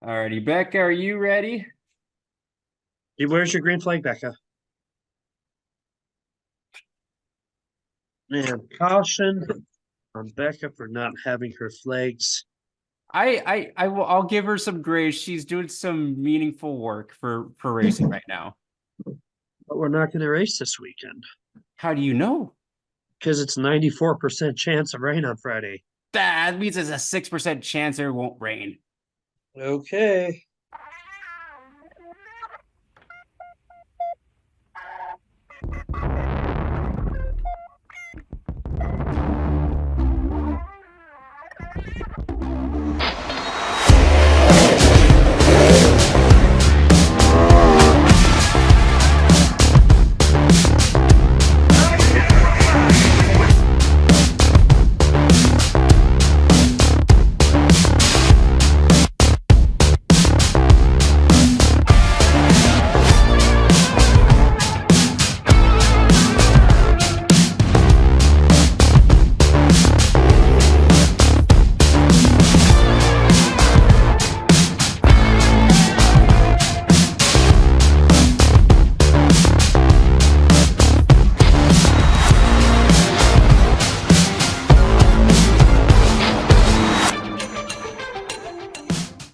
Alrighty, Becca, are you ready? Hey, where's your green flag, Becca? Man, caution on Becca for not having her flags. I'll give her some grace. She's doing some meaningful work for racing right now. But we're not going to race this weekend How do you know? because it's 94% chance of rain on Friday. That means there's a 6% chance there won't rain. Okay.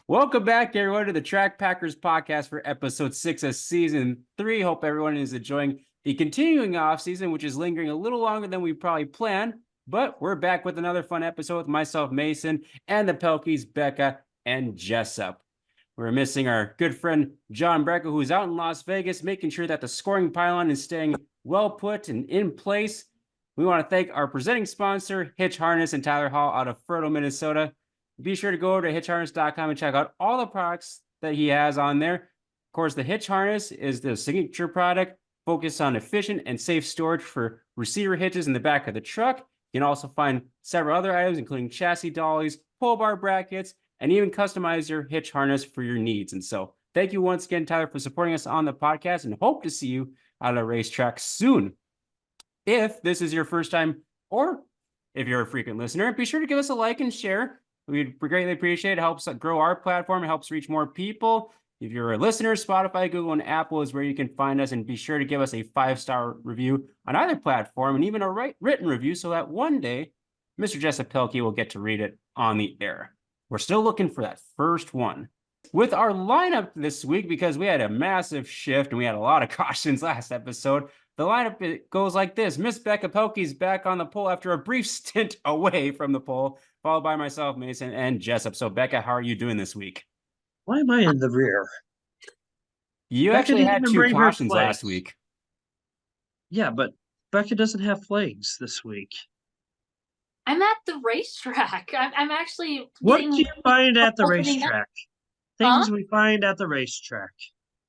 Welcome back, everyone, to the Track Packers podcast for episode 6 of season 3. Hope everyone is enjoying the continuing off season, which is lingering a little longer than we probably planned. But we're back with another fun episode with myself, Mason, and the Pelkeys, Becca and Jessup. We're missing our good friend John Brecka, who's out in Las Vegas, making sure that the scoring pylon is staying well put and in place. We want to thank our presenting sponsor, Hitch Harness and Tyler Hall out of Fertile, Minnesota. Be sure to go over to hitchharness.com and check out all the products that he has on there. Of course, the Hitch Harness is the signature product focused on efficient and safe storage for receiver hitches in the back of the truck. You can also find several other items, including chassis dollies, pull bar brackets, and even customize your hitch harness for your needs. And so thank you once again, Tyler, for supporting us on the podcast, and hope to see you on a racetrack soon. If this is your first time, or if you're a frequent listener, be sure to give us a like and share. We'd greatly appreciate it. It helps grow our platform. It helps reach more people. If you're a listener, Spotify, Google, and Apple is where you can find us. And be sure to give us a 5-star review on either platform and even a written review so that one day Mr. Jessup Pelkey will get to read it on the air. We're still looking for that first one. With our lineup this week, because we had a massive shift and we had a lot of cautions last episode, the lineup goes like this. Miss Becca Pelkey's back on the pole after a brief stint away from the pole, followed by myself, Mason, and Jessup. So, Becca, how are you doing this week? Why am I in the rear? You Becca actually didn't had even 2 bring her cautions last flags. week. Yeah, but Becca doesn't have flags this week. I'm at the racetrack. I'm actually What do you find at the opening up. racetrack? Huh? Things we find at the racetrack.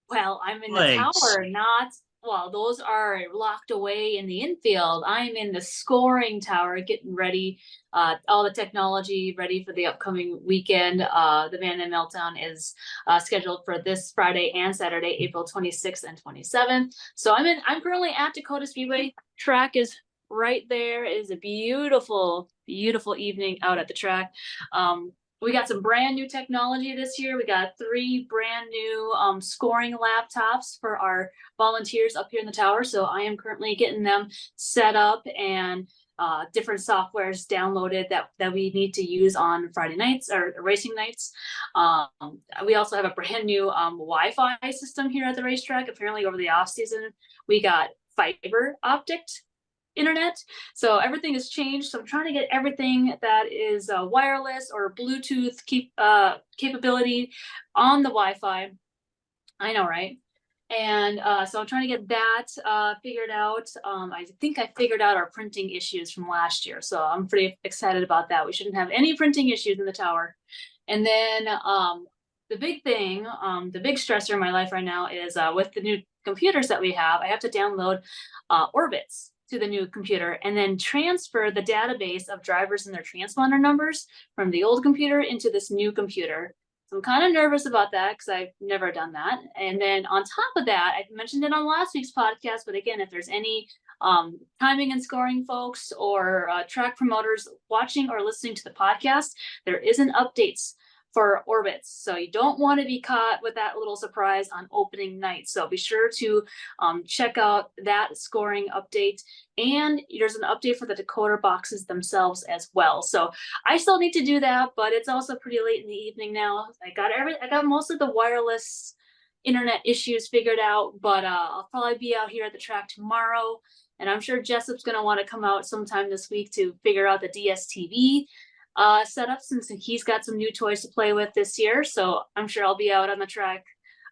Well, I'm in the Flags. tower, those are locked away in the infield. I'm in the scoring tower getting ready, all the technology ready for the upcoming weekend. The Van and Meltdown is scheduled for this Friday and Saturday, April 26th and 27th. So I'm currently at Dakota Speedway. Track is right there. It is a beautiful, beautiful evening out at the track. We got some brand new technology this year. We got 3 brand new scoring laptops for our volunteers up here in the tower. So I am currently getting them set up and different softwares downloaded that we need to use on Friday nights or racing nights. We also have a brand new Wi-Fi system here at the racetrack. Apparently over the off season, we got fiber optic internet, so everything has changed. So I'm trying to get everything that is wireless or Bluetooth capability on the Wi-Fi. I know, right? And so I'm trying to get that figured out. I think I figured out our printing issues from last year, so I'm pretty excited about that. We shouldn't have any printing issues in the tower. And then the big thing, the big stressor in my life right now is with the new computers that we have, I have to download orbits to the new computer and then transfer the database of drivers and their transponder numbers from the old computer into this new computer. So I'm kind of nervous about that because I've never done that. And then on top of that, I mentioned it on last week's podcast, but again, if there's any timing and scoring folks or track promoters watching or listening to the podcast, there is an updates for orbits. So you don't want to be caught with that little surprise on opening night. So be sure to check out that scoring update. And there's an update for the decoder boxes themselves as well. So I still need to do that, but it's also pretty late in the evening now. I got most of the wireless internet issues figured out, but I'll probably be out here at the track tomorrow. And I'm sure Jessup's going to want to come out sometime this week to figure out the DSTV setup, since he's got some new toys to play with this year. So I'm sure I'll be out on the track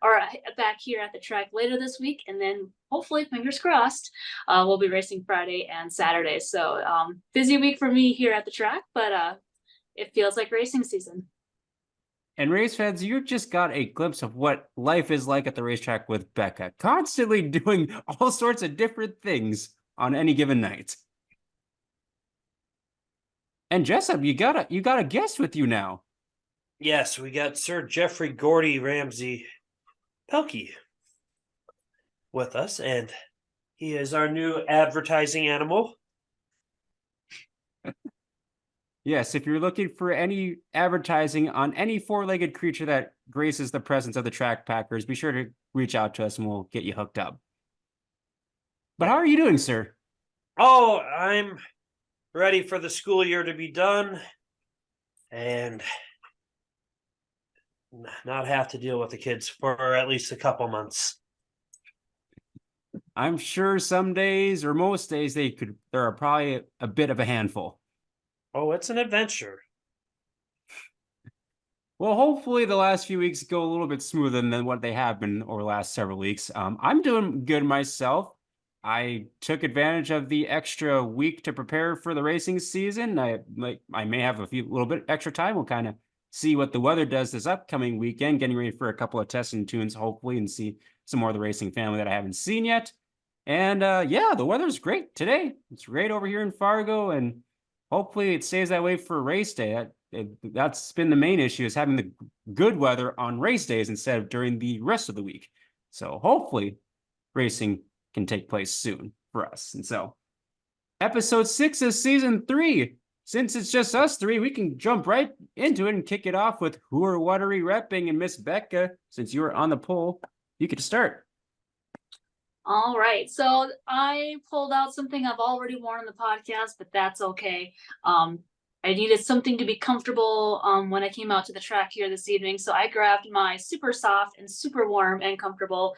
or back here at the track later this week. And then hopefully, fingers crossed, we'll be racing Friday and Saturday. So busy week for me here at the track, but it feels like racing season. And race fans, you just got a glimpse of what life is like at the racetrack with Becca, constantly doing all sorts of different things on any given night. And Jessup, you got a guest with you now. Yes, we got Sir Jeffrey Gordy Ramsey Pelkey with us, and he is our new advertising animal. Yes, if you're looking for any advertising on any four-legged creature that graces the presence of the Track Packers, be sure to reach out to us and we'll get you hooked up. But how are you doing, sir? Oh, I'm ready for the school year to be done and not have to deal with the kids for at least a couple months. I'm sure some days or most days there are probably a bit of a handful. Oh, it's an adventure. Well, hopefully the last few weeks go a little bit smoother than what they have been over the last several weeks. I'm doing good myself. I took advantage of the extra week to prepare for the racing season. I may have a little bit extra time. We'll kind of see what the weather does this upcoming weekend, getting ready for a couple of testing tunes, hopefully, and see some more of the racing family that I haven't seen yet. And yeah, the weather's great today. It's great over here in Fargo, and hopefully it stays that way for race day. That's been the main issue, is having the good weather on race days instead of during the rest of the week. So hopefully racing can take place soon for us. And so episode 6 of season 3. Since it's just us three, we can jump right into it and kick it off with who or what are we repping. And Miss Becca, since you were on the poll, you could start. All right, so I pulled out something I've already worn on the podcast, but that's okay. I needed something to be comfortable when I came out to the track here this evening, so I grabbed my super soft and super warm and comfortable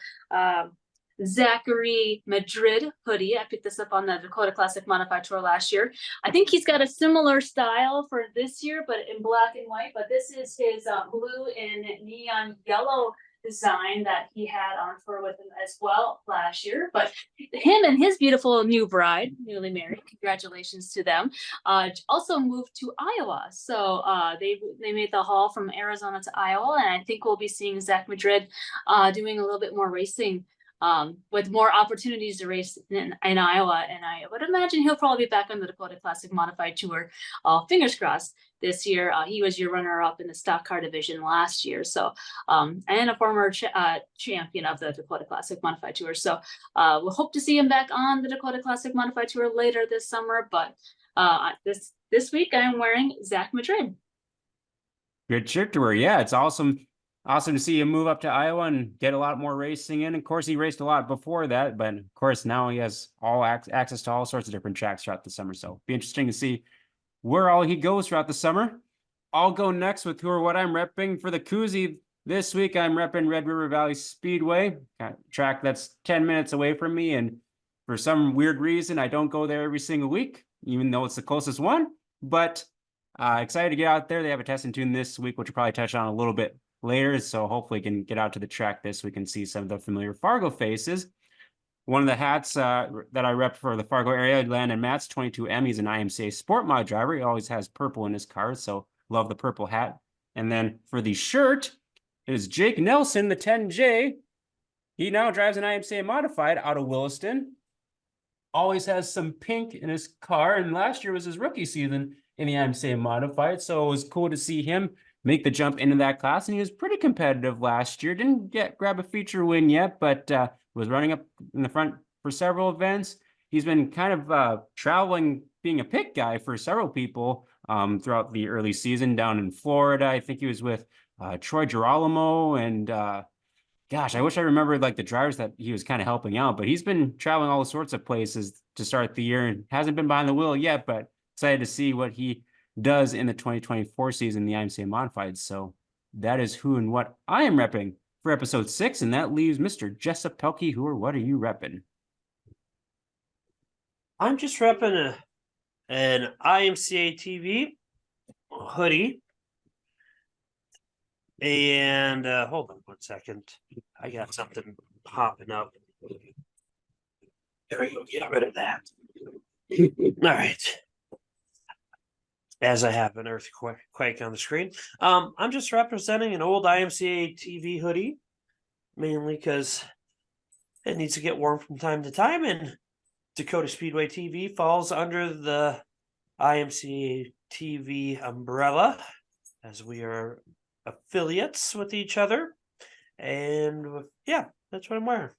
Zachary Madrid hoodie. I picked this up on the Dakota Classic Modified Tour last year. I think he's got a similar style for this year, but in black and white. But this is his blue and neon yellow design that he had on tour with him as well last year. But him and his beautiful new bride, newly married, congratulations to them, also moved to Iowa. So they made the haul from Arizona to Iowa, and I think we'll be seeing Zach Madrid doing a little bit more racing with more opportunities to race in Iowa. And I would imagine he'll probably be back on the Dakota Classic Modified Tour. Fingers crossed this year. He was your runner-up in the stock car division last year. So, and a former champion of the Dakota Classic Modified Tour. So we'll hope to see him back on the Dakota Classic Modified Tour later this summer. But this week I'm wearing Zach Madrid. Good shirt to wear. Yeah, it's awesome. Awesome to see him move up to Iowa and get a lot more racing in. Of course, he raced a lot before that, but of course now he has all access to all sorts of different tracks throughout the summer. So it'll be interesting to see where all he goes throughout the summer. I'll go next with who or what I'm repping for the koozie. This week I'm repping Red River Valley Speedway, a track that's 10 minutes away from me. And for some weird reason, I don't go there every single week, even though it's the closest one. But excited to get out there. They have a test and tune this week, which we'll probably touch on a little bit later, so hopefully we can get out to the track this week and see some of the familiar Fargo faces. One of the hats that I rep for the Fargo area, Landon Matz, 22M. He's an IMCA Sport Mod driver. He always has purple in his car, so love the purple hat. And then for the shirt, it is Jake Nelson, the 10J. He now drives an IMCA Modified out of Williston. Always has some pink in his car, and last year was his rookie season in the IMCA Modified, so it was cool to see him make the jump into that class, and he was pretty competitive last year. Didn't grab a feature win yet, but was running up in the front for several events. He's been kind of traveling, being a pit guy for several people throughout the early season down in Florida. I think he was with Troy Girolamo and gosh, I wish I remembered like the drivers that he was kind of helping out, but he's been traveling all sorts of places to start the year and hasn't been behind the wheel yet, but excited to see what he does in the 2024 season, the IMCA Modified. So that is who and what I am repping for episode 6, and that leaves Mr. Jessup Pelkey. Who or what are you repping? I'm just repping an IMCA TV hoodie. And hold on 1 second. I got something popping up. There we go. Get rid of that. All right. As I have an earthquake on the screen. I'm just representing an old IMCA TV hoodie, mainly because it needs to get warm from time to time, and Dakota Speedway TV falls under the IMCA TV umbrella, as we are affiliates with each other. And yeah, that's what I'm wearing.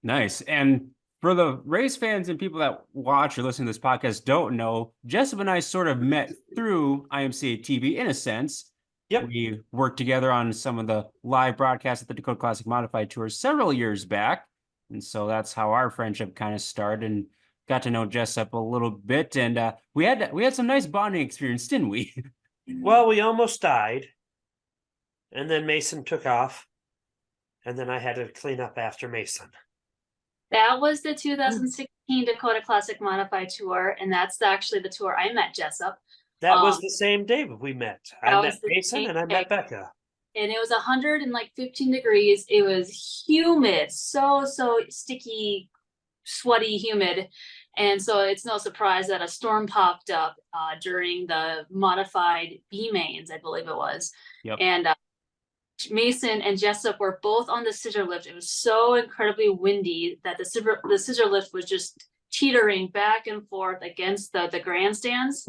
Nice. And for the race fans and people that watch or listen to this podcast don't know, Jessup and I sort of met through IMCA TV in a sense. Yep. We worked together on some of the live broadcasts at the Dakota Classic Modified Tour several years back. And so that's how our friendship kind of started, and got to know Jessup a little bit. And we had some nice bonding experience, didn't we? Well, we almost died. And then Mason took off. And then I had to clean up after Mason. That was the 2016 Dakota Classic Modified Tour, and that's actually the tour I met Jessup. That was the same day we met. I met Mason and I met Becca. And it was 115 degrees. It was humid, so sticky, sweaty, humid. And so it's no surprise that a storm popped up during the modified B mains, I believe it was. Yep. And Mason and Jessup were both on the scissor lift. It was so incredibly windy that the scissor lift was just teetering back and forth against the grandstands.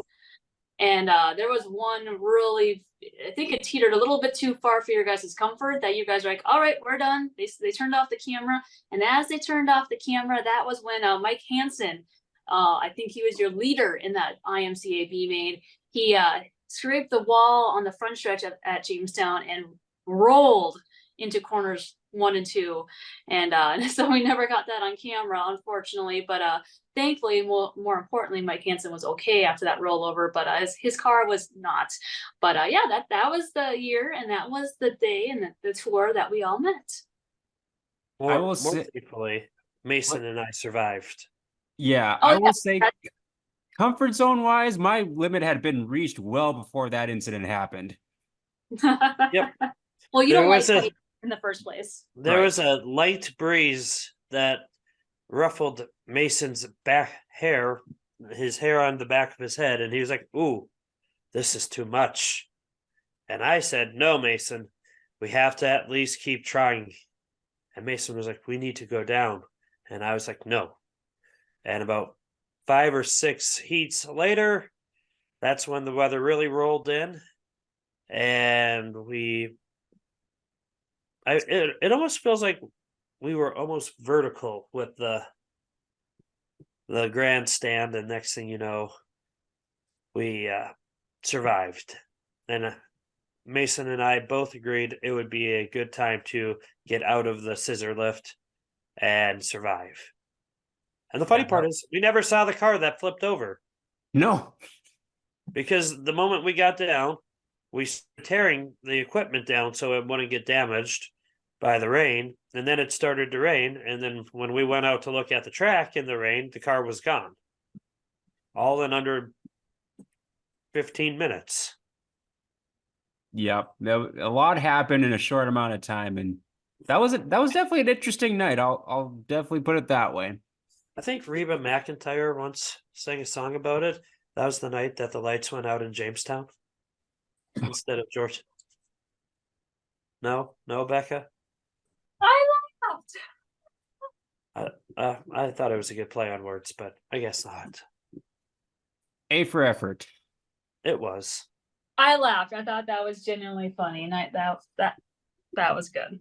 And there was one really, I think it teetered a little bit too far for your guys' comfort, that you guys were like, all right, we're done. They turned off the camera. And as they turned off the camera, that was when Mike Hansen, I think he was your leader in that IMCA B main. He scraped the wall on the front stretch at Jamestown and rolled into corners 1 and 2. And so we never got that on camera, unfortunately. But thankfully, more importantly, Mike Hansen was okay after that rollover, but his car was not. But yeah, that was the year, and that was the day and the tour that we all met. More thankfully, Mason and I survived. Yeah, Oh, I will say, comfort zone wise, my limit had been reached well before that incident happened. Yep. Well, you don't like it in the first place. There was a light breeze that ruffled Mason's back hair, his hair on the back of his head, and he was like, "Ooh, this is too much." And I said, "No, Mason, we have to at least keep trying." And Mason was like, "We need to go down." And I was like, "No." And about 5 or 6 heats later, that's when the weather really rolled in, and it almost feels like we were almost vertical with the grandstand, and next thing you know, we survived. And Mason and I both agreed it would be a good time to get out of the scissor lift and survive. And the funny part is, we never saw the car that flipped over. No. Because the moment we got down, we started tearing the equipment down so it wouldn't get damaged by the rain. And then it started to rain. And then when we went out to look at the track in the rain, the car was gone. All in under 15 minutes. Yep. A lot happened in a short amount of time. And that was definitely an interesting night. I'll definitely put it that way. I think Reba McEntire once sang a song about it. That was the night that the lights went out in Jamestown instead of George. No, Becca. I laughed. I thought it was a good play on words, but I guess not. A for effort. It was. I laughed. I thought that was genuinely funny, and that was good.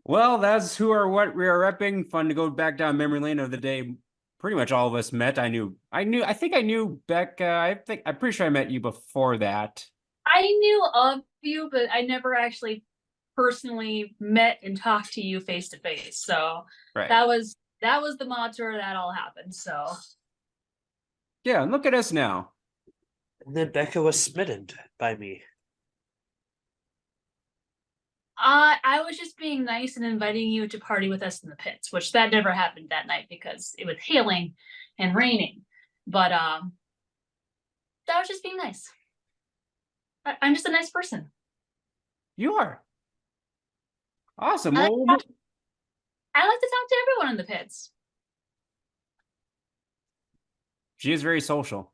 Well, that's who or what we are repping. Fun to go back down memory lane of the day pretty much all of us met. I think I knew Becca. I'm pretty sure I met you before that. I knew of you, but I never actually personally met and talked to you face to face. So Right. that was the mod tour that all happened. So Yeah, and look at us now. And then Becca was smitten by me. I was just being nice and inviting you to party with us in the pits, which that never happened that night because it was hailing and raining. But that was just being nice. I'm just a nice person. You are. Awesome. I Well, like to talk to everyone in the pits. she is very social.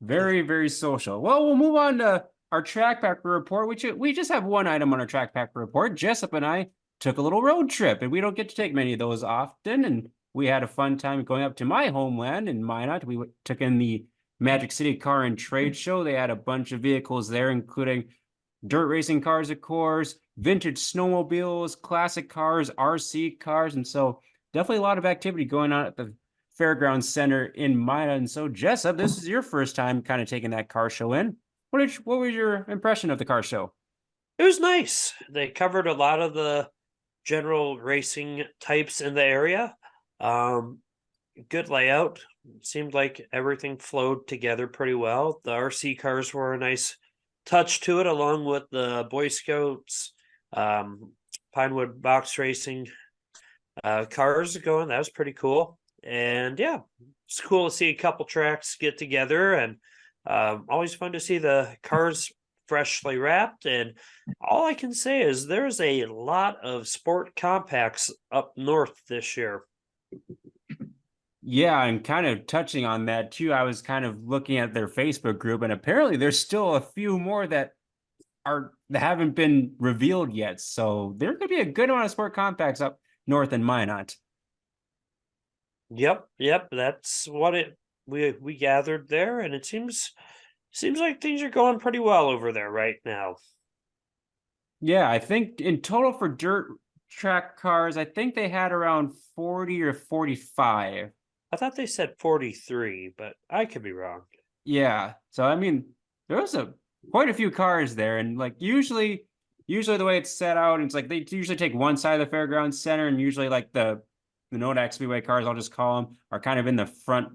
Very, very social. Well, we'll move on to our track packer report. We just have one item on our track packer report. Jessup and I took a little road trip, and we don't get to take many of those often. And we had a fun time going up to my homeland in Minot. We took in the Magic City Car and Trade Show. They had a bunch of vehicles there, including dirt racing cars, of course, vintage snowmobiles, classic cars, RC cars. And so definitely a lot of activity going on at the Fairgrounds Center in Minot. And so, Jessup, this is your first time kind of taking that car show in. What was your impression of the car show? It was nice. They covered a lot of the general racing types in the area. Good layout. Seemed like everything flowed together pretty well. The RC cars were a nice touch to it, along with the Boy Scouts, Pinewood box racing cars going. That was pretty cool. And yeah, it's cool to see a couple tracks get together, and always fun to see the cars freshly wrapped. And all I can say is there's a lot of sport compacts up north this year. Yeah, and kind of touching on that too, I was kind of looking at their Facebook group, and apparently there's still a few more that haven't been revealed yet. So there could be a good amount of sport compacts up north in Minot. Yep, that's what we gathered there, and it seems like things are going pretty well over there right now. Yeah, I think in total for dirt track cars, I think they had around 40 or 45. I thought they said 43, but I could be wrong. Yeah. So I mean, there was quite a few cars there, and like usually the way it's set out, it's like they usually take one side of the fairgrounds center, and usually like the Nodak Speedway cars, I'll just call them, are kind of in the front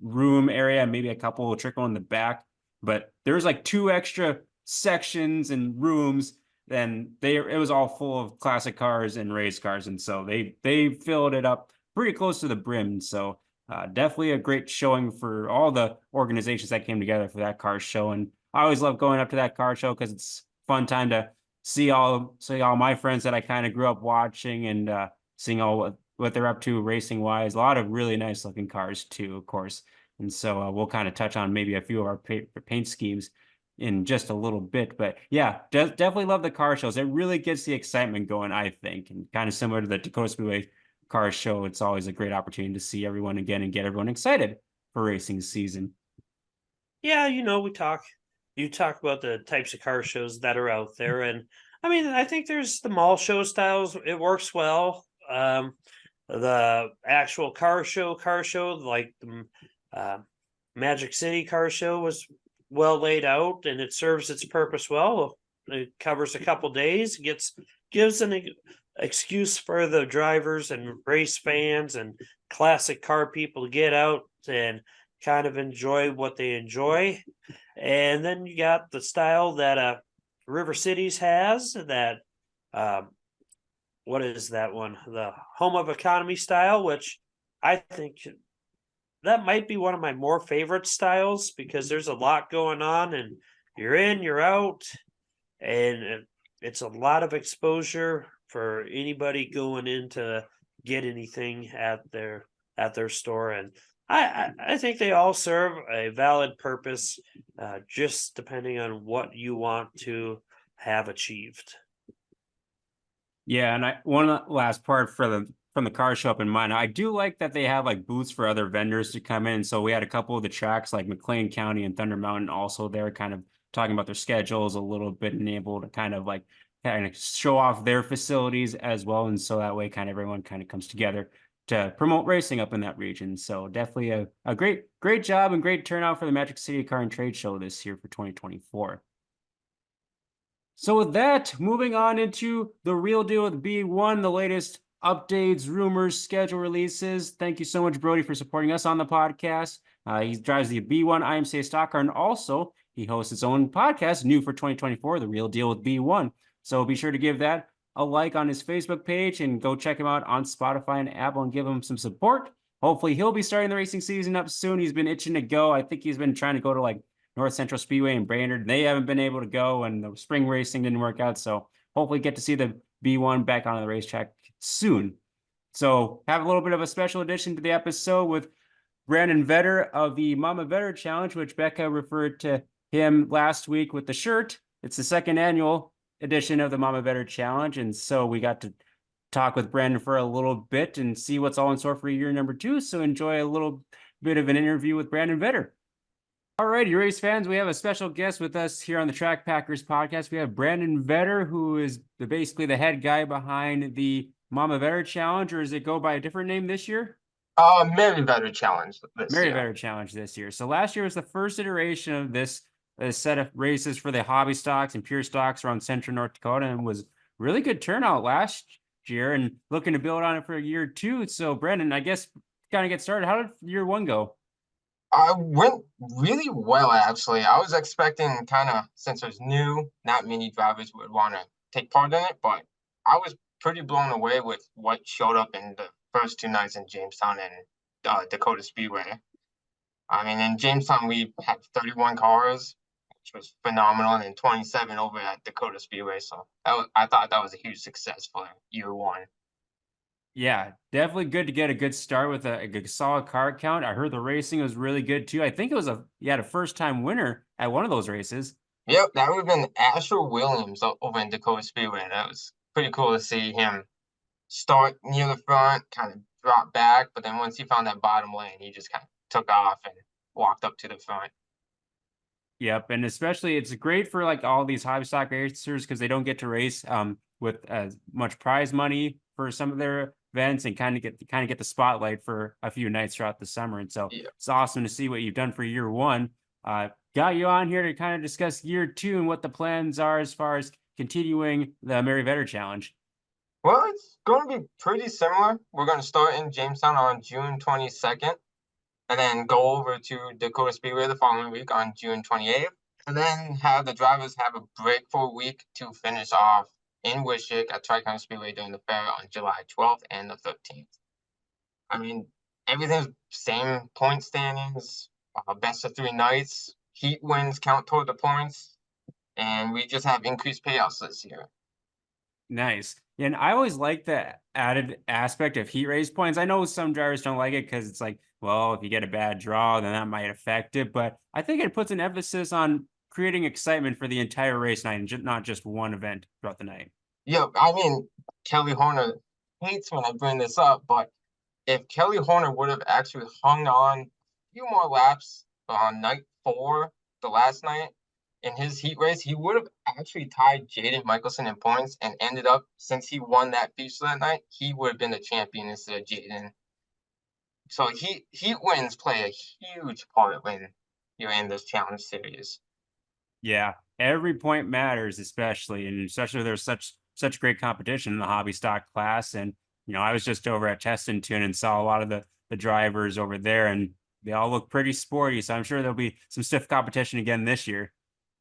room area, maybe a couple will trickle in the back. But there's like 2 extra sections and rooms, and it was all full of classic cars and race cars, and so they filled it up pretty close to the brim. So definitely a great showing for all the organizations that came together for that car show. And I always love going up to that car show because it's a fun time to see all my friends that I kind of grew up watching, and seeing all what they're up to racing wise. A lot of really nice looking cars too, of course. And so we'll kind of touch on maybe a few of our paint schemes in just a little bit. But yeah, definitely love the car shows. It really gets the excitement going, I think. And kind of similar to the Dakota Speedway car show, it's always a great opportunity to see everyone again and get everyone excited for racing season. Yeah, you talk about the types of car shows that are out there, and I mean, I think there's the mall show styles. It works well. The actual car show, like the Magic City car show, was well laid out, and it serves its purpose well. It covers a couple days, gives an excuse for the drivers and race fans and classic car people to get out and kind of enjoy what they enjoy. And then you got the style that River Cities has, that what is that one? The Home of Economy style, which I think that might be one of my more favorite styles because there's a lot going on, and you're in, you're out, and it's a lot of exposure for anybody going in to get anything at their store. And I think they all serve a valid purpose, just depending on what you want to have achieved. Yeah, and one last part from the car show up in mind, I do like that they have like booths for other vendors to come in. So we had a couple of the tracks like McLean County and Thunder Mountain also there, kind of talking about their schedules a little bit and able to kind of show off their facilities as well. And so that way kind of everyone kind of comes together to promote racing up in that region. So definitely a great job and great turnout for the Magic City Car and Trade Show this year for 2024. So with that, moving on into the real deal with B1, the latest updates, rumors, schedule releases. Thank you so much, Brody, for supporting us on the podcast. He drives the B1 IMCA stock car, and also he hosts his own podcast, new for 2024, The Real Deal with B1. So be sure to give that a like on his Facebook page and go check him out on Spotify and Apple and give him some support. Hopefully he'll be starting the racing season up soon. He's been itching to go. I think he's been trying to go to like North Central Speedway and Brainerd. They haven't been able to go, and the spring racing didn't work out. So hopefully get to see the B1 back on the racetrack soon. So have a little bit of a special addition to the episode with Brandon Vetter of the Mama Vetter Challenge, which Becca referred to him last week with the shirt. It's the second annual edition of the Mama Vetter Challenge. And so we got to talk with Brandon for a little bit and see what's all in store for year number 2. So enjoy a little bit of an interview with Brandon Vetter. All righty, race fans, we have a special guest with us here on the Track Packers podcast. We have Brandon Vetter, who is basically the head guy behind the Mama Vetter Challenge, or does it go by a different name this year? Mary Vetter Challenge this Mary year. Vetter Challenge this year. So last year was the first iteration of this set of races for the hobby stocks and pure stocks around Central North Dakota, and was really good turnout last year, and looking to build on it for year 2. So Brandon, I guess kind of get started. How did year 1 go? I went really well, actually. I was expecting kind of, since it was new, not many drivers would want to take part in it, but I was pretty blown away with what showed up in the first 2 nights in Jamestown and Dakota Speedway. I mean, in Jamestown, we had 31 cars, which was phenomenal, and 27 over at Dakota Speedway. So I thought that was a huge success for year 1. Yeah, definitely good to get a good start with a good solid car count. I heard the racing was really good too. I think it was you had a first time winner at one of those races. Yep, that would have been Asher Williams over in Dakota Speedway. That was pretty cool to see him start near the front, kind of drop back, but then once he found that bottom lane, he just kind of took off and walked up to the front. Yep, and especially it's great for like all these hobby stock racers because they don't get to race with as much prize money for some of their events and kind of get the spotlight for a few nights throughout the summer. And so It's awesome to see what you've done for year 1. Got you on here to kind of discuss year 2 and what the plans are as far as continuing the Mary Vetter Challenge. Well, it's going to be pretty similar. We're going to start in Jamestown on June 22nd, and then go over to Dakota Speedway the following week on June 28th, and then have the drivers have a break for a week to finish off in Wishick at Tri-County Speedway during the fair on July 12th and the 13th. I mean, everything's same point standings, best of 3 nights, heat wins count toward the points, and we just have increased payouts this year. Nice. Yeah, and I always like the added aspect of heat race points. I know some drivers don't like it because it's like, well, if you get a bad draw, then that might affect it. But I think it puts an emphasis on creating excitement for the entire race night and not just one event throughout the night. Yeah, I mean, Kelly Horner hates when I bring this up, but if Kelly Horner would have actually hung on a few more laps on night 4, the last night, in his heat race, he would have actually tied Jaden Michelson in points and ended up, since he won that feature that night, he would have been the champion instead of Jaden. So heat wins play a huge part when you're in this challenge series. Yeah, every point matters, especially there's such great competition in the hobby stock class. And I was just over at Testington and saw a lot of the drivers over there, and they all look pretty sporty. So I'm sure there'll be some stiff competition again this year.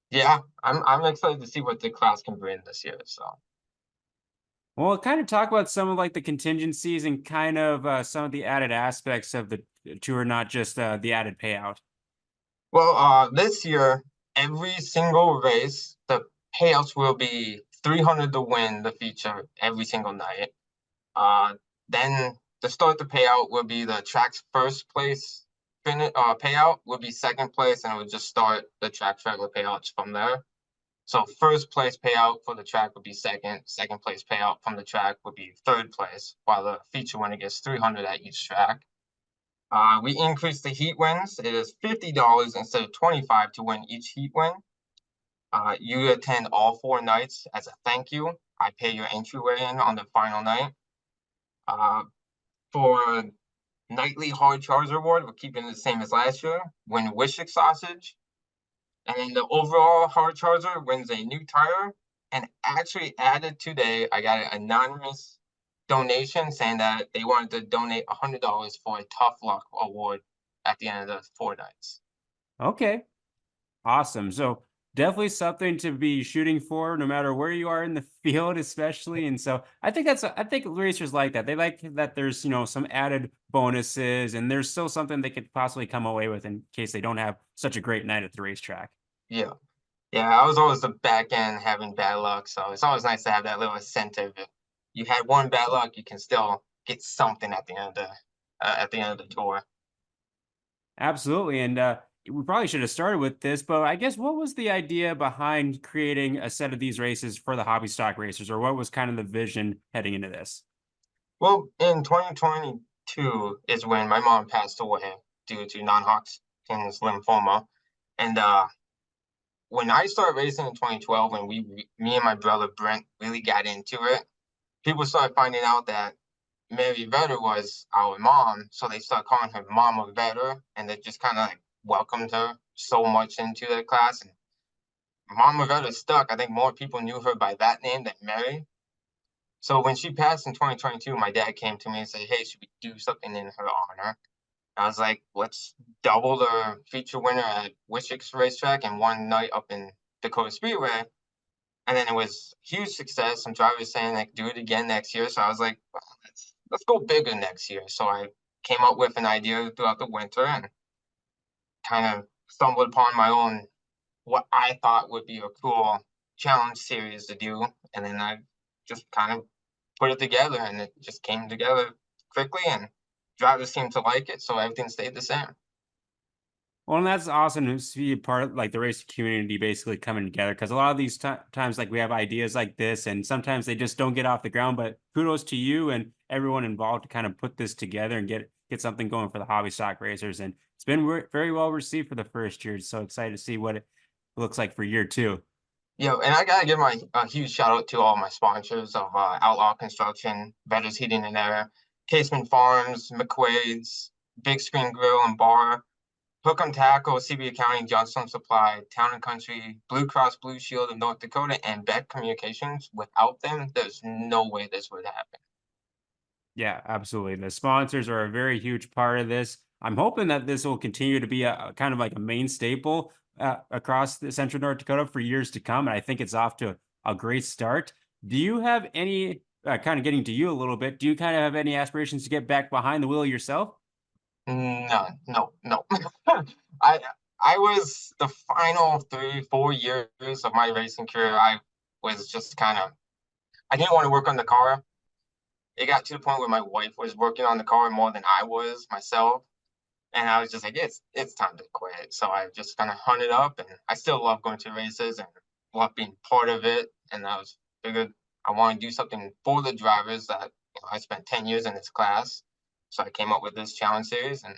Yeah, I'm excited to see what the class can bring this year. So. Well, kind of talk about some of like the contingencies and kind of some of the added aspects of the tour, not just the added payout. Well, this year, every single race, the payouts will be 300 to win the feature every single night. Then to start the payout will be the track's first place payout will be second place, and it will just start the track's regular payouts from there. So first place payout for the track would be second place payout from the track would be third place, while the feature winner gets 300 at each track. We increased the heat wins. It is $50 instead of $25 to win each heat win. You attend all 4 nights as a thank you. I pay your entryway in on the final night. For nightly hard charger award, we're keeping it the same as last year. Win Wishick sausage. And then the overall hard charger wins a new tire. And actually added today, I got an anonymous donation saying that they wanted to donate $100 for a tough luck award at the end of the 4 nights. Okay. Awesome. So definitely something to be shooting for no matter where you are in the field, especially. And so I think racers like that. They like that there's, some added bonuses and there's still something they could possibly come away with in case they don't have such a great night at the racetrack. Yeah. Yeah, I was always the back end having bad luck, so it's always nice to have that little incentive. If you had one bad luck, you can still get something at the end of the tour. Absolutely. And we probably should have started with this, but I guess what was the idea behind creating a set of these races for the hobby stock racers, or what was kind of the vision heading into this? Well, in 2022 is when my mom passed away due to non-Hodgkin's lymphoma, and when I started racing in 2012, when me and my brother Brent really got into it, people started finding out that Mary Vedder was our mom, so they started calling her Mama Vedder, and they just kind of like welcomed her so much into the class. And Mama Vedder stuck. I think more people knew her by that name than Mary. So when she passed in 2022, my dad came to me and said, "Hey, should we do something in her honor?" I was like, "Let's double the feature winner at Wishick's racetrack and one night up in Dakota Speedway." And then it was huge success. Some drivers saying like do it again next year. So I was like, well, let's go bigger next year. So I came up with an idea throughout the winter and kind of stumbled upon my own what I thought would be a cool challenge series to do. And then I just kind of put it together and it just came together quickly and drivers seemed to like it. So everything stayed the same. Well, and that's awesome to see a part of like the racing community basically coming together because a lot of these times, like we have ideas like this, and sometimes they just don't get off the ground. But kudos to you and everyone involved to kind of put this together and get something going for the hobby stock racers. And it's been very well received for the first year. So excited to see what it looks like for year two. Yeah, and I gotta give my a huge shout out to all my sponsors of Outlaw Construction, Vedder's Heating and Air, Casement Farms, McQuaid's, Big Screen Grill and Bar, Hook 'em Tackle, CB Accounting, Johnstone Supply, Town and Country, Blue Cross Blue Shield of North Dakota, and Beck Communications. Without them, there's no way this would happen. Yeah, absolutely. The sponsors are a very huge part of this. I'm hoping that this will continue to be a kind of like a main staple across the central North Dakota for years to come. And I think it's off to a great start. Do you have any, kind of getting to you a little bit, do you kind of have any aspirations to get back behind the wheel yourself? None. No, no. I I was the final 3, 4 years of my racing career. I was just kind of I didn't want to work on the car. It got to the point where my wife was working on the car more than I was myself. And I was just like, it's time to quit. So I just kind of hung it up and I still love going to races and love being part of it. And I was figured I want to do something for the drivers that I spent 10 years in this class. So I came up with this challenge series and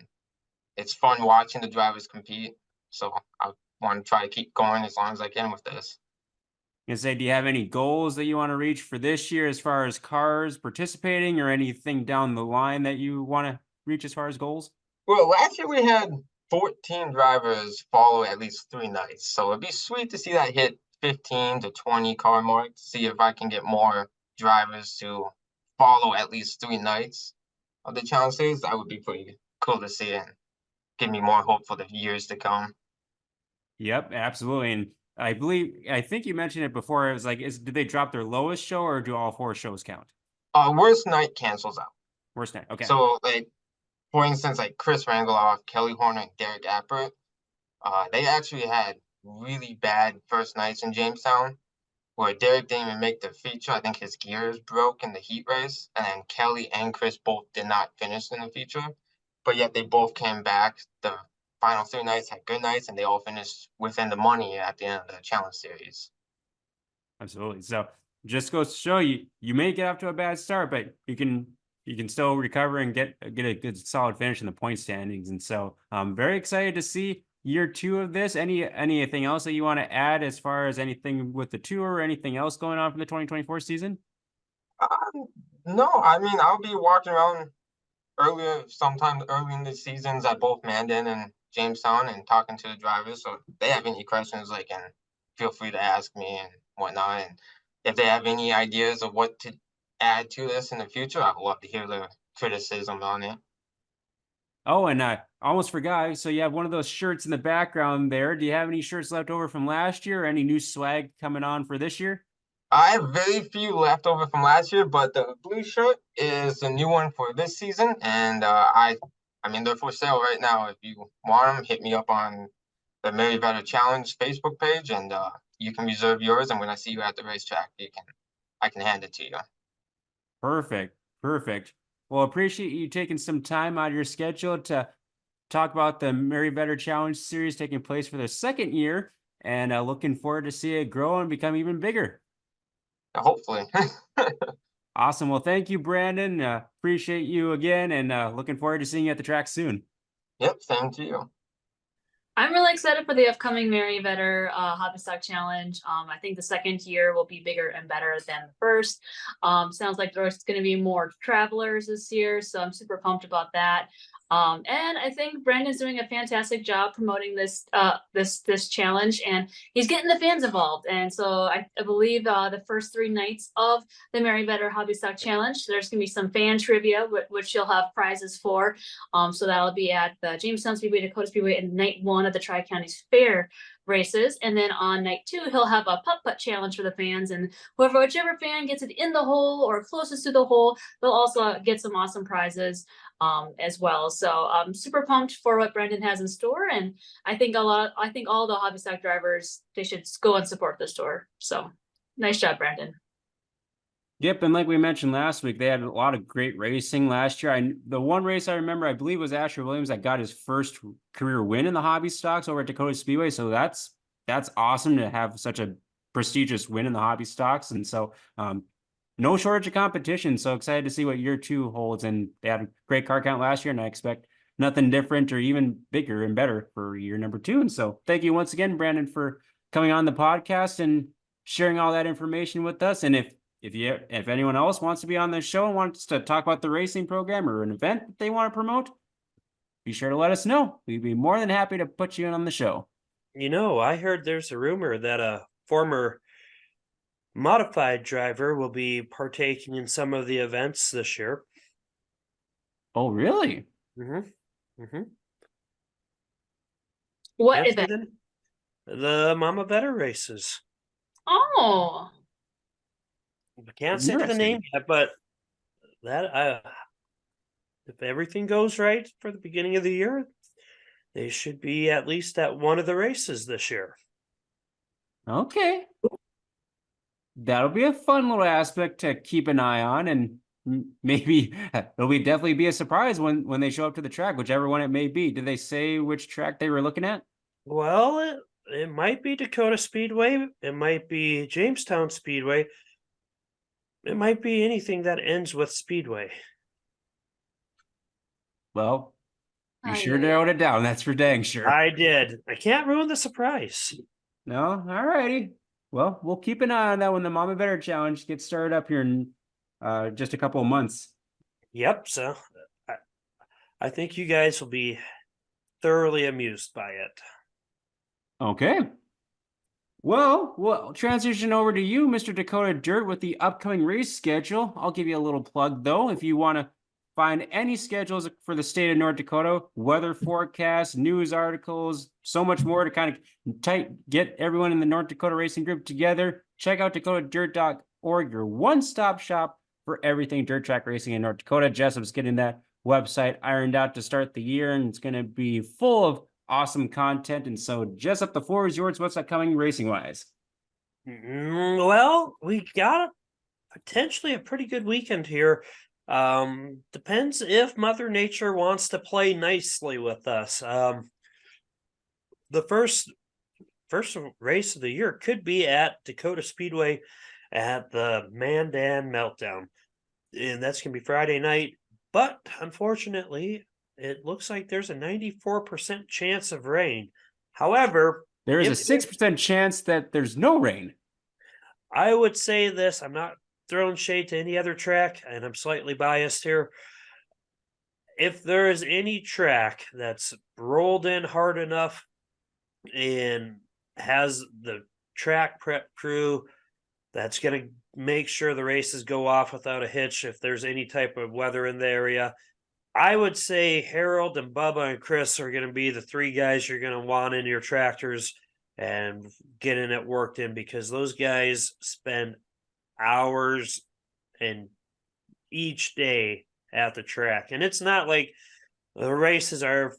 it's fun watching the drivers compete. So I want to try to keep going as long as I can with this. And say, do you have any goals that you want to reach for this year as far as cars participating or anything down the line that you want to reach as far as goals? Well, last year we had 14 drivers follow at least 3 nights. So it'd be sweet to see that hit 15 to 20 car mark, see if I can get more drivers to follow at least 3 nights of the challenge series. That would be pretty cool to see and give me more hope for the years to come. Yep, absolutely. And I think you mentioned it before. It was like, did they drop their lowest show or do all four shows count? Worst night cancels out. Worst night. Okay. So like for instance, like Chris Rangaloff, Kelly Horner, and Derek Appert, they actually had really bad first nights in Jamestown, where Derek didn't even make the feature. I think his gears broke in the heat race, and then Kelly and Chris both did not finish in the feature, but yet they both came back. The final 3 nights had good nights, and they all finished within the money at the end of the challenge series. Absolutely. So just goes to show you, you may get off to a bad start, but you can still recover and get a good solid finish in the point standings. And so I'm very excited to see year two of this. Anything else that you want to add as far as anything with the tour or anything else going on for the 2024 season? No, I mean I'll be walking around sometimes early in the seasons at both Mandan and Jamestown and talking to the drivers. So if they have any questions, they can feel free to ask me and whatnot. And if they have any ideas of what to add to this in the future, I'd love to hear their criticism on it. Oh, and I almost forgot. So you have one of those shirts in the background there. Do you have any shirts left over from last year? Or any new swag coming on for this year? I have very few left over from last year, but the blue shirt is the new one for this season, and I mean they're for sale right now. If you want them, hit me up on the Merryweather Challenge Facebook page, and you can reserve yours. And when I see you at the racetrack, I can hand it to you. Perfect. Perfect. Well, appreciate you taking some time out of your schedule to talk about the Merryweather Challenge series taking place for the second year, and looking forward to see it grow and become even bigger. Hopefully. Awesome. Well, thank you, Brandon. Appreciate you again, and looking forward to seeing you at the track soon. Yep, same to you. I'm really excited for the upcoming Merryweather Hobby Stock Challenge. I think the second year will be bigger and better than the first. Sounds like there's going to be more travelers this year, so I'm super pumped about that. And I think Brandon's doing a fantastic job promoting this challenge, and he's getting the fans involved. And so I believe the first 3 nights of the Merryweather Hobby Stock Challenge, there's going to be some fan trivia, which you'll have prizes for. So that'll be at the Jamestown Speedway, Dakota Speedway, and night 1 of the Tri-Counties Fair races. And then on night 2, he'll have a putt-putt challenge for the fans, and whichever fan gets it in the hole or closest to the hole, they'll also get some awesome prizes as well. So I'm super pumped for what Brandon has in store, and I think all the hobby stock drivers, they should go and support the store. So nice job, Brandon. Yep, and like we mentioned last week, they had a lot of great racing last year. The one race I remember, I believe, was Asher Williams that got his first career win in the hobby stocks over at Dakota Speedway. So that's awesome to have such a prestigious win in the hobby stocks. And so no shortage of competition. So excited to see what year 2 holds. And they had a great car count last year, and I expect nothing different or even bigger and better for year number 2. And so thank you once again, Brandon, for coming on the podcast and sharing all that information with us. And if anyone else wants to be on the show and wants to talk about the racing program or an event that they want to promote, be sure to let us know. We'd be more than happy to put you in on the show. You know, I heard there's a rumor that a former modified driver will be partaking in some of the events this year. Oh, really? What event? The Mama Better races. Oh, I can't say the name yet, but that if everything goes right for the beginning of the year, they should be at least at one of the races this year. Okay. That'll be a fun little aspect to keep an eye on, and maybe definitely be a surprise when they show up to the track, whichever one it may be. Did they say which track they were looking at? Well, it might be Dakota Speedway. It might be Jamestown Speedway. It might be anything that ends with Speedway. Well, you sure narrowed it down. That's for dang sure. I did. I can't ruin the surprise. No? All righty. Well, we'll keep an eye on that when the Mama Better Challenge gets started up here in just a couple of months. Yep. So I think you guys will be thoroughly amused by it. Okay. Well, we'll transition over to you, Mr. Dakota Dirt, with the upcoming race schedule. I'll give you a little plug, though. If you want to find any schedules for the state of North Dakota, weather forecasts, news articles, so much more to kind of get everyone in the North Dakota Racing Group together, check out dakotadirt.org, your one-stop shop for everything dirt track racing in North Dakota. Jessup's getting that website ironed out to start the year, and it's going to be full of awesome content. And so, Jessup, the floor is yours. What's coming racing-wise? Well, we got potentially a pretty good weekend here. Depends if Mother Nature wants to play nicely with us. The first race of the year could be at Dakota Speedway at the Mandan Meltdown, and that's gonna be Friday night. But unfortunately, it looks like there's a 94% chance of rain. However, there is a 6% chance that there's no rain. I would say this, I'm not throwing shade to any other track, and I'm slightly biased here. if there is any track that's rolled in hard enough and has the track prep crew that's going to make sure the races go off without a hitch, if there's any type of weather in the area, I would say Harold and Bubba and Chris are going to be the three guys you're going to want in your tractors and getting it worked in, because those guys spend hours and each day at the track. And it's not like the races are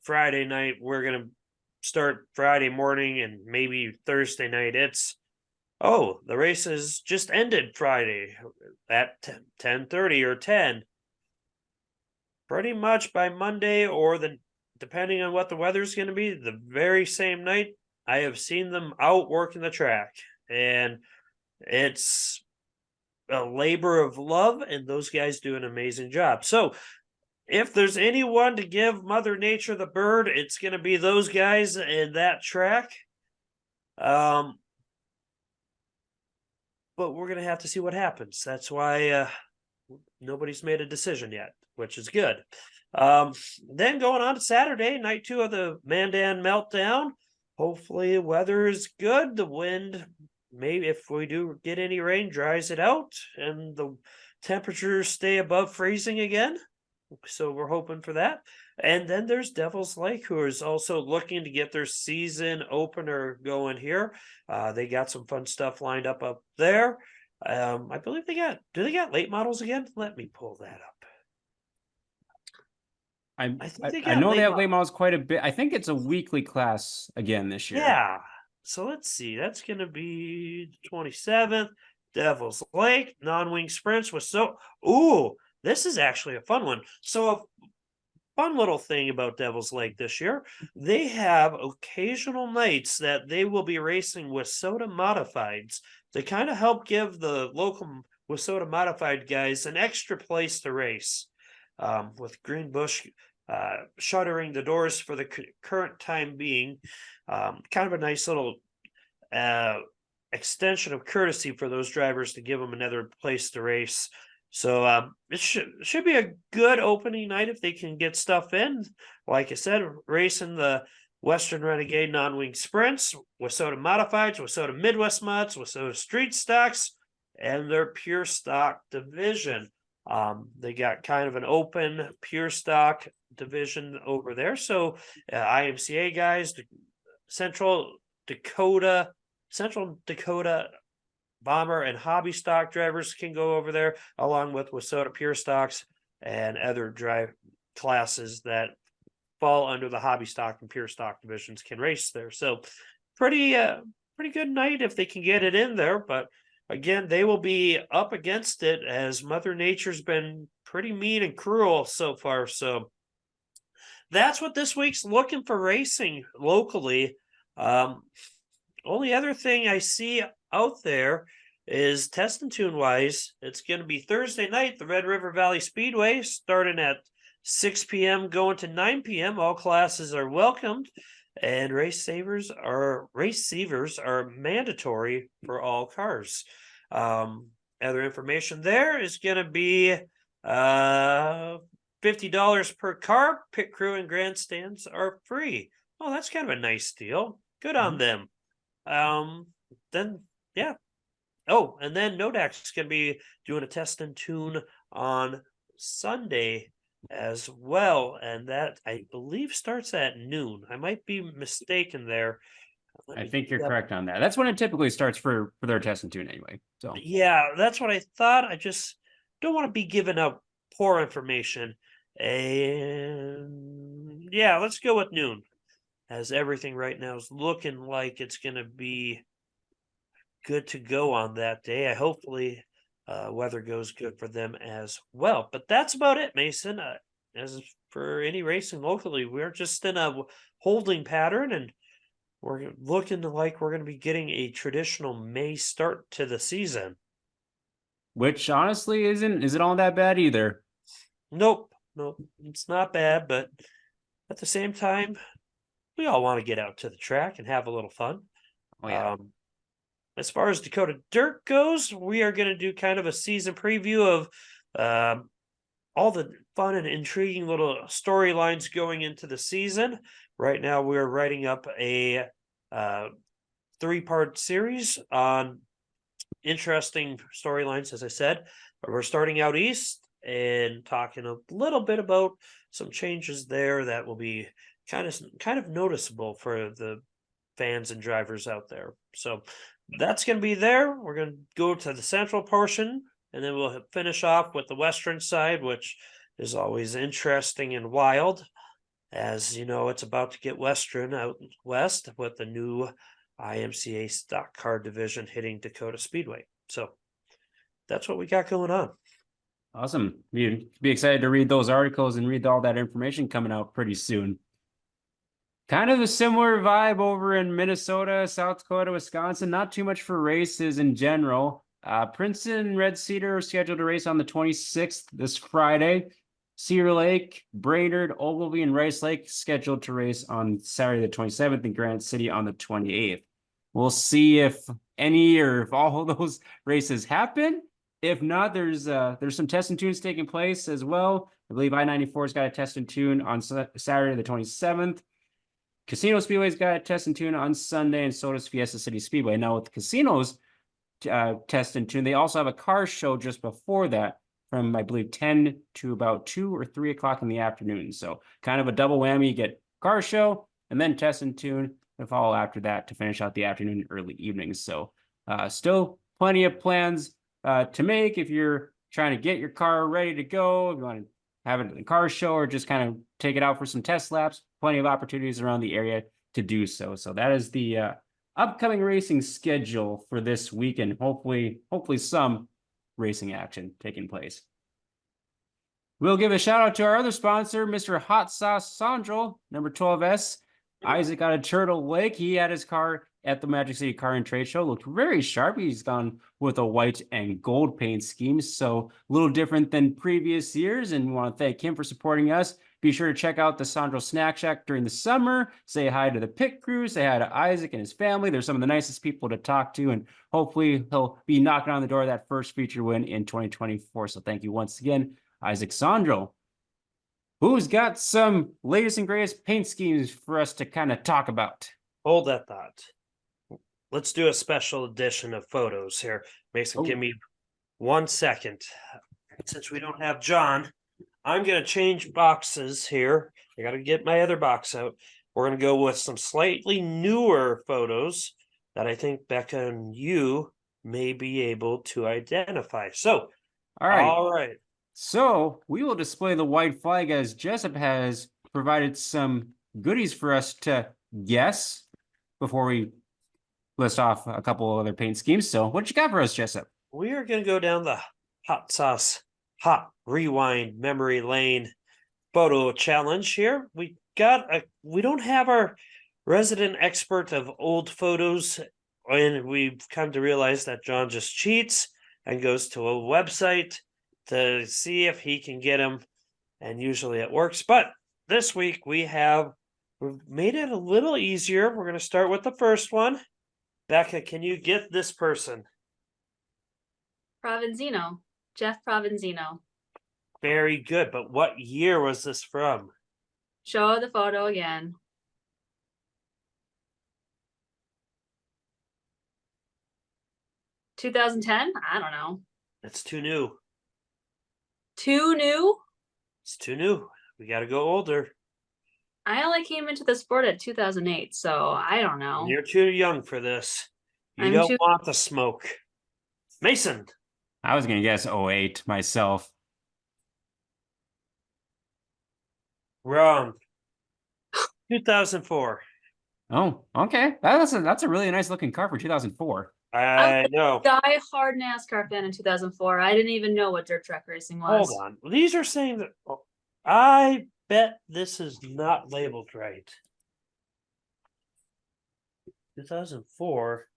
Friday night, we're going to start Friday morning and maybe Thursday night. It's, oh, the races just ended Friday at 10:30 or 10. Pretty much by Monday, or depending on what the weather's going to be, the very same night, I have seen them out working the track. And it's a labor of love, and those guys do an amazing job. So if there's anyone to give Mother Nature the bird, it's going to be those guys in that track. But we're going to have to see what happens. That's why nobody's made a decision yet, which is good. Then going on to Saturday, night 2 of the Mandan Meltdown. Hopefully the weather is good. The wind, maybe if we do get any rain, dries it out, and the temperatures stay above freezing again. So we're hoping for that. And then there's Devil's Lake, who is also looking to get their season opener going here. They got some fun stuff lined up there. I believe do they got late models again? Let me pull that up. I know they have late models quite a bit. I think it's a weekly class again this year. Yeah. So let's see. That's going to be 27th. Devil's Lake, non-wing sprints with ooh, this is actually a fun one. So a fun little thing about Devil's Lake this year, they have occasional nights that they will be racing with soda modifieds to kind of help give the local Wissota modified guys an extra place to race. With Greenbush shuttering the doors for the current time being, kind of a nice little extension of courtesy for those drivers to give them another place to race. So it should be a good opening night if they can get stuff in. Like I said, racing the Western Renegade non-wing sprints, Wissota modifieds, Wissota Midwest mods, Wissota street stocks, and their pure stock division. They got kind of an open pure stock division over there. So IMCA guys, Central Dakota bomber and hobby stock drivers can go over there, along with Wissota pure stocks and other drive classes that fall under the hobby stock and pure stock divisions can race there. So pretty good night if they can get it in there. But again, they will be up against it, as Mother Nature's been pretty mean and cruel so far. So that's what this week's looking for racing locally. Only other thing I see out there is test and tune wise, it's going to be Thursday night, the Red River Valley Speedway, starting at 6 p.m. going to 9 p.m. All classes are welcomed, and race savers are mandatory for all cars. Other information there is going to be $50 per car. Pit crew and grandstands are free. Oh, that's kind of a nice deal. Good on them. Then, yeah. Oh, and then Nodak's going to be doing a test and tune on Sunday as well. And that, I believe, starts at noon. I might be mistaken there. I think you're correct on that. That's when it typically starts for their test and tune anyway. So yeah, that's what I thought. I just don't want to be giving out poor information. And yeah, let's go with noon, as everything right now is looking like it's going to be good to go on that day. Hopefully weather goes good for them as well. But that's about it, Mason. As for any racing locally, we're just in a holding pattern, and we're looking like we're going to be getting a traditional May start to the season. Which honestly isn't all that bad either. Nope, it's not bad, but at the same time, we all want to get out to the track and have a little fun. Oh, yeah. As far as Dakota Dirt goes, we are going to do kind of a season preview of all the fun and intriguing little storylines going into the season. Right now, we're writing up a 3-part series on interesting storylines, as I said. But we're starting out east and talking a little bit about some changes there that will be kind of noticeable for the fans and drivers out there. So that's going to be there. We're going to go to the central portion, and then we'll finish off with the western side, which is always interesting and wild. As you know, it's about to get western out west with the new IMCA stock car division hitting Dakota Speedway. So that's what we got going on. Awesome. You'd be excited to read those articles and read all that information coming out pretty soon. Kind of a similar vibe over in Minnesota, South Dakota, Wisconsin. Not too much for races in general. Princeton and Red Cedar are scheduled to race on the 26th this Friday. Cedar Lake, Brainerd, Ogilvie, and Rice Lake scheduled to race on Saturday the 27th in Granite City on the 28th. We'll see if any or if all of those races happen. If not, there's some test and tunes taking place as well. I believe I-94's got a test and tune on Saturday the 27th. Casino Speedway's got a test and tune on Sunday, and so does Fiesta City Speedway. Now with the Casinos test and tune, they also have a car show just before that from, I believe, 10 to about 2 or 3 o'clock in the afternoon. So kind of a double whammy. You get car show and then test and tune and follow after that to finish out the afternoon, early evenings. So still plenty of plans to make if you're trying to get your car ready to go, if you want to have it at the car show or just kind of take it out for some test laps. Plenty of opportunities around the area to do so. So that is the upcoming racing schedule for this weekend. Hopefully some racing action taking place. We'll give a shout out to our other sponsor, Mr. Hot Sauce Sondrol, number 12S. Isaac out of Turtle Lake. He had his car at the Magic City Car and Trade Show. Looked very sharp. He's gone with a white and gold paint scheme, so a little different than previous years, and we want to thank him for supporting us. Be sure to check out the Sondrol Snack Shack during the summer. Say hi to the pit crew. Say hi to Isaac and his family. They're some of the nicest people to talk to, and hopefully he'll be knocking on the door of that first feature win in 2024. So thank you once again, Isaac Sondrol. Who's got some latest and greatest paint schemes for us to kind of talk about? Hold that thought. Let's do a special edition of photos here. Mason, give me 1 second. Since we don't have John, I'm going to change boxes here. I got to get my other box out. We're going to go with some slightly newer photos that I think Becca and you may be able to identify. So, all right. So we will display the white flag as Jessup has provided some goodies for us to guess before we list off a couple other paint schemes. So what you got for us, Jessup? We are going to go down the hot sauce, hot rewind memory lane photo challenge here. We don't have our resident expert of old photos, and we've come to realize that John just cheats and goes to a website to see if he can get them, and usually it works. But this week we've made it a little easier. We're going to start with the first one. Becca, can you get this person? Provenzino. Jeff Provenzino. Very good, but what year was this from? Show the photo again. (2010) I don't know. It's too new. Too new? It's too new. We got to go older. I only came into the sport at 2008, so I don't know. You're too young for this. You don't want the smoke. Mason. I was going to guess 08 myself. Wrong. 2004. Oh, okay. That's a really nice looking car for 2004. I know. Die-hard NASCAR fan in 2004. I didn't even know what dirt track racing was. Hold on. These are saying that. Oh, I bet this is not labeled right. 2004.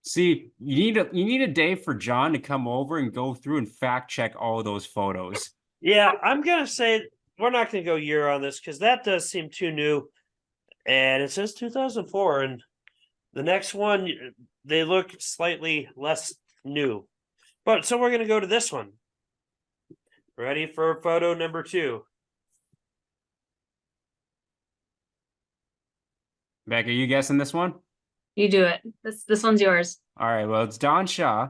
See, you need a day for John to come over and go through and fact check all of those photos. Yeah, I'm gonna say we're not gonna go year on this because that does seem too new, and it says 2004, and the next one they look slightly less new. But so we're gonna go to this one. ready for photo number 2. Beck, are you guessing this one? You do it. This one's yours. All right, well, it's Don Shaw.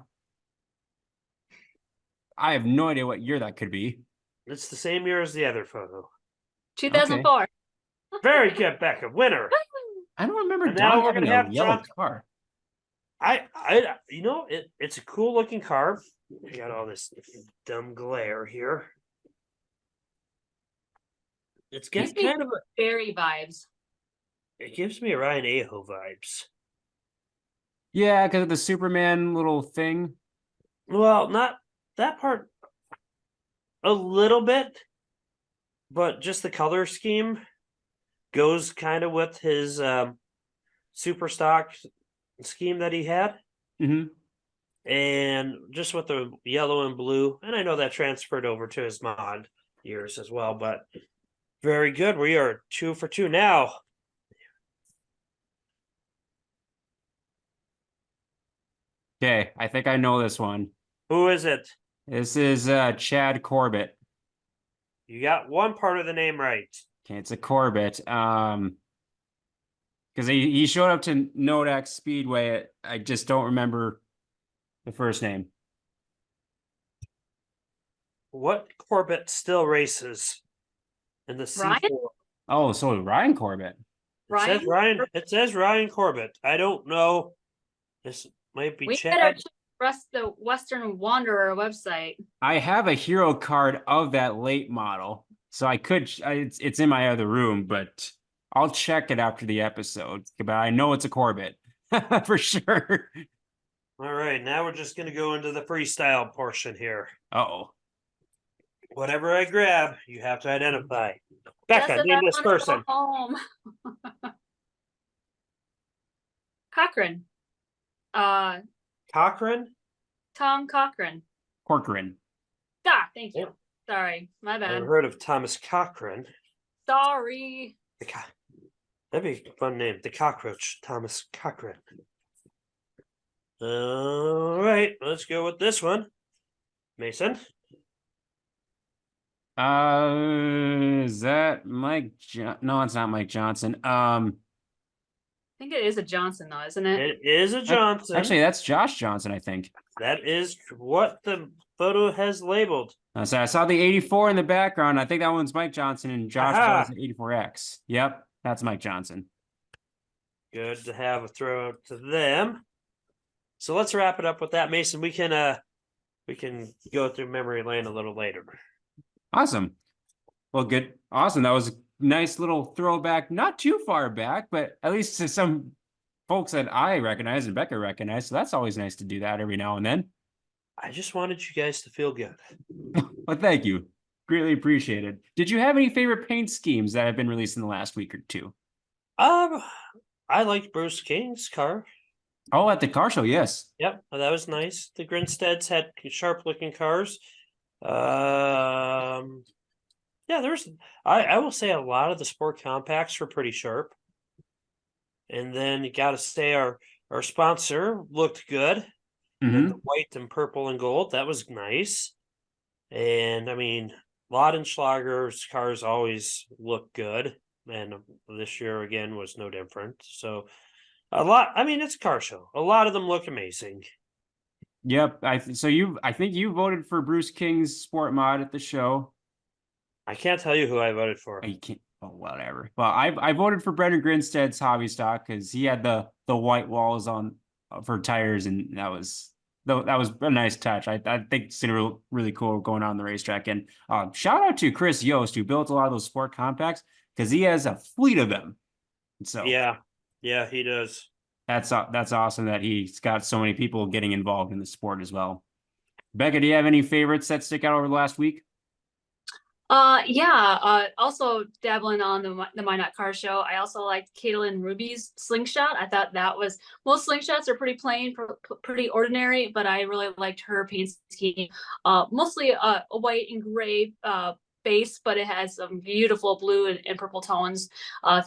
I have no idea what year that could be. It's the same year as the other photo. 2004. Very good, Becca. Winner. I don't remember And now Don we're having gonna a have yellow John- car. It's a cool looking car. I got all this dumb glare here. It's got Gives me kind of Fairy vibes. it gives me Ryan Aho vibes. Yeah, because of the Superman little thing. Well, not that part a little bit, but just the color scheme goes kind of with his super stock scheme that he had. Mm-hmm. And just with the yellow and blue, and I know that transferred over to his mod years as well, but very good. We are 2 for 2 now. Okay, I think I know this one. Who is it? This is Chad Corbett. You got one part of the name right. Okay, it's a Corbett. Because he showed up to Nodex Speedway. I just don't remember the first name. What Corbett still races in the Ryan? C4? Oh, so Ryan Corbett. It says Ryan Corbett. I don't know. This might be We Chad. better check the Western Wanderer website. I have a hero card of that late model, so I could. It's in my other room, but I'll check it after the episode. But I know it's a Corbett for sure. All right, now we're just gonna go into the freestyle portion here. Uh-oh. Whatever I grab, you have to identify. Becca, Just name as this I wanna go person. home. Cochran. Cochran? Tom Cochran. Corcoran. Thank you. Yep. Sorry, my bad. Never heard of Thomas Cochran. Sorry. That'd be a fun name. The Cockroach, Thomas Cochran. All right, let's go with this one. Mason. Is that Mike? No, it's not Mike Johnson. I think it is a Johnson though, isn't it? It is a Johnson. Actually, that's Josh Johnson, I think. That is what the photo has labeled. So I saw the 84 in the background. I think that one's Mike Johnson and Josh Aha. Johnson 84X. Yep, that's Mike Johnson. Good to have a throw to them. So let's wrap it up with that, Mason. We can go through memory lane a little later. Awesome. Well, good. Awesome. That was a nice little throwback, not too far back, but at least to some folks that I recognize and Becca recognize. So that's always nice to do that every now and then. I just wanted you guys to feel good. Well, thank you. Greatly appreciated. Did you have any favorite paint schemes that have been released in the last week or two? I liked Bruce King's car. Oh, at the car show, yes. Yep, that was nice. The Grinsteads had sharp looking cars. Yeah, there's I will say a lot of the sport compacts were pretty sharp. And then you gotta say our sponsor looked good. Mhm. The white and purple and gold. That was nice. And I mean, Laudenschlager's cars always look good. And this year again was no different. So it's a car show. A lot of them look amazing. Yep. I think you voted for Bruce King's sport mod at the show. I can't tell you who I voted for. Oh, you can't. Oh, whatever. Well, I voted for Brendan Grinstead's hobby stock because he had the white walls on for tires, and that was a nice touch. I think it's really cool going on the racetrack. And shout out to Chris Yost, who built a lot of those sport compacts because he has a fleet of them. So Yeah, he does. that's awesome that he's got so many people getting involved in the sport as well. Becca, do you have any favorites that stick out over the last week? Also dabbling on the Minot Car Show. I also liked Caitlin Ruby's slingshot. I thought most slingshots are pretty plain, pretty ordinary, but I really liked her paint scheme. Mostly a white and gray base, but it has some beautiful blue and purple tones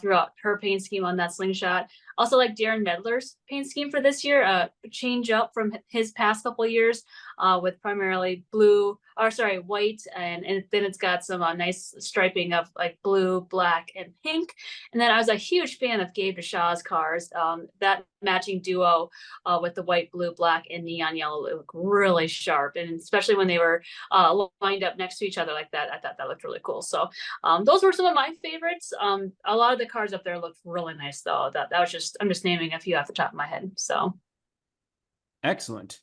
throughout her paint scheme on that slingshot. Also like Darren Medler's paint scheme for this year, change up from his past couple of years, with primarily white, and then it's got some nice striping of like blue, black, and pink. And then I was a huge fan of Gabe Deshaw's cars. That matching duo with the white, blue, black, and neon yellow look really sharp, and especially when they were lined up next to each other like that, I thought that looked really cool. So those were some of my favorites. A lot of the cars up there looked really nice, though. That was just, I'm just naming a few off the top of my head. So Excellent.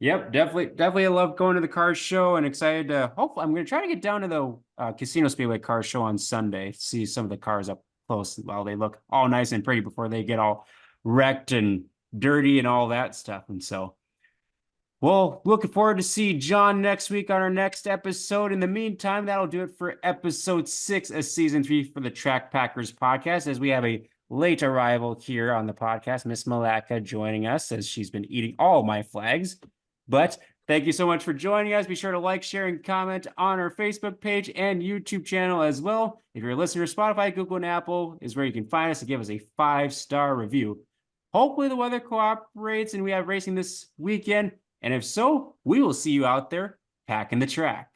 Yep, definitely I love going to the car show, and excited to, hopefully I'm going to try to get down to the Casino Speedway car show on Sunday, see some of the cars up close while they look all nice and pretty before they get all wrecked and dirty and all that stuff. And so, well, looking forward to see John next week on our next episode. In the meantime, that'll do it for episode 6 of season 3 for the Track Packers podcast, as we have a late arrival here on the podcast, Miss Malaka joining us, as she's been eating all my flags. But thank you so much for joining us. Be sure to like, share, and comment on our Facebook page and YouTube channel as well. If you're a listener to Spotify, Google, and Apple is where you can find us, to give us a 5-star review. Hopefully the weather cooperates and we have racing this weekend. And if so, we will see you out there packing the track.